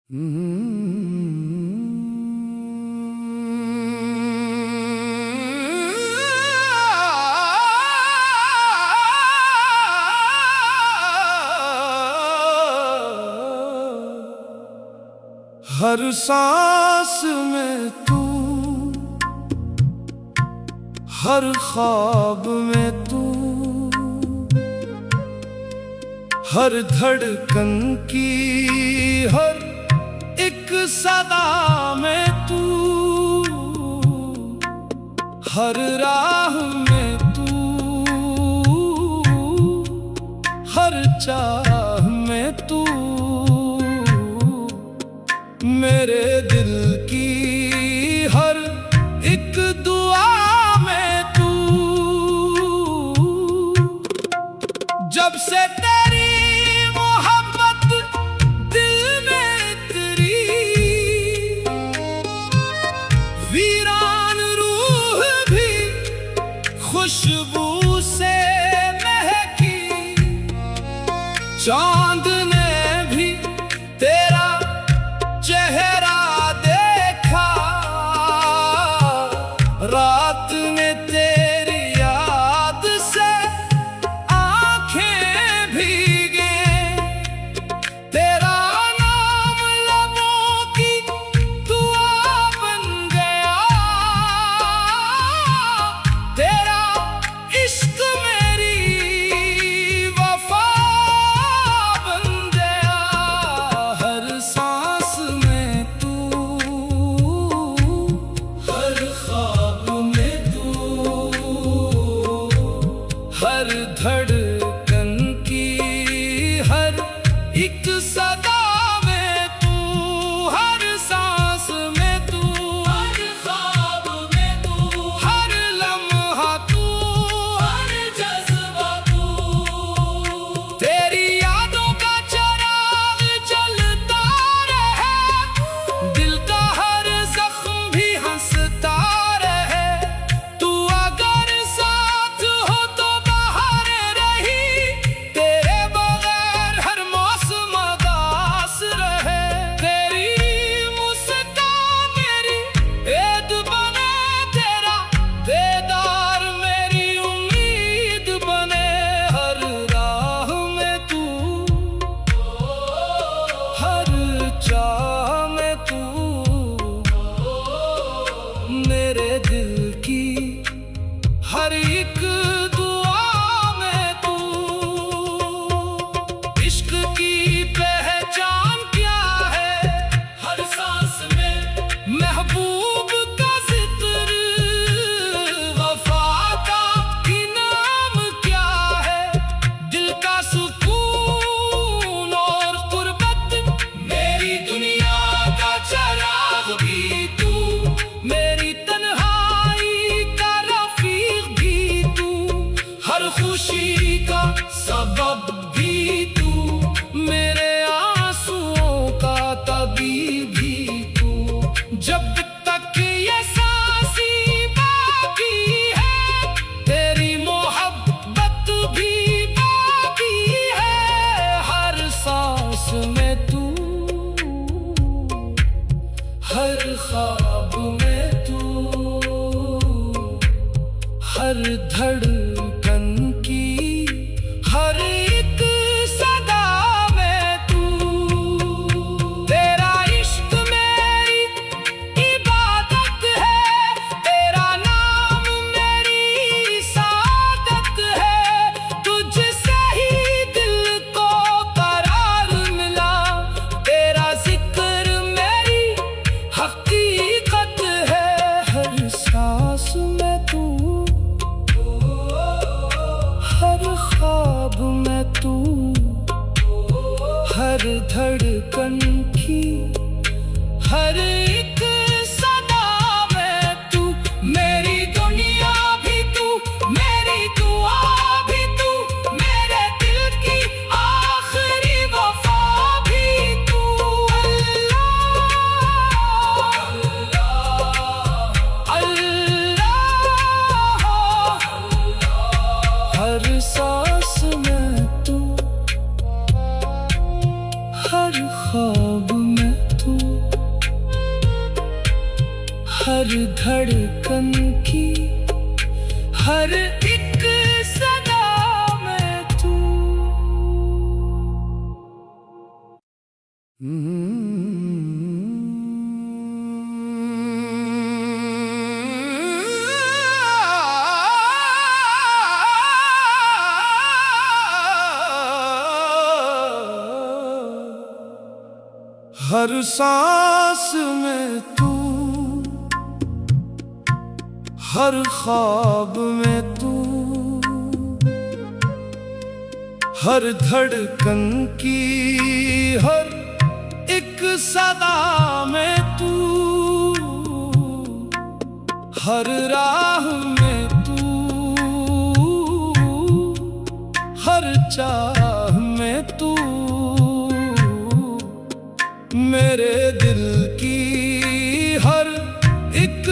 हर सांस में तू, हर ख्वाब में तू, हर धड़कन की हर एक सदा में तू, हर राह में तू, हर चाह में तू, मेरे दिल की हर एक दुआ में तू। जब से तेरी मोहब्बत दिल में उतरी, वीरान रूह भी खुशबू से महकी, चांद ने भी तेरा चेहरा देखा, रात में तेरी याद से आंखें भीगे, तेरा नाम लबों की दुआ बन गया, तेरा इश्क मेरी वफा बन गया। हर सांस में तू, हर ख्वाब में तू, हर धड़कन की हर एक सदा में तू, हर सांस में तू, हर ख्वाब में तू, हर लम्हा तू, हर जज्बा तू, तेरी यादों का चिराग जलता रहे, दिल का हर जख्म भी हंसता रहे। तू अगर साथ हो तो बाहर रही, तेरे बगैर हर मौसम उदास रहे। तेरी मुस्कान मेरी ऐद बने, तेरा दीदार मेरी उम्मीद बने। हर राह में तू, हर चाह में तू, मेरे दिल की हर एक दुआ में तू। इश्क की पहचान क्या है? हर सांस में महबूब का जिक्र, वफा का इनाम क्या है? दिल का सुकून और कुर्बत, मेरी दुनिया का चराग भी तू, मेरी तन्हाई का रफीक भी तू, हर खुशी का सबब भी तू, मेरे आंसुओं का तबीब भी तू। जब तक ये सांसें बाकी है, तेरी मोहब्बत भी बाकी है। हर सांस में तू, हर ख्वाब में तू, हर धड़कन की हर एक सदा में तू, तेरा इश्क मेरी इबादत है, तेरा नाम मेरी सादत है। तुझसे ही दिल को करार मिला, तेरा जिक्र मेरी हकीकत है। हर सांस में तू, हर धड़कन की, हर एक सदा में तू। हर सांस में तू, हर ख्वाब में तू, हर धड़कन की, हर एक सदा में तू। हर राह में तू, हर चाह में तू। मेरे दिल की हर एक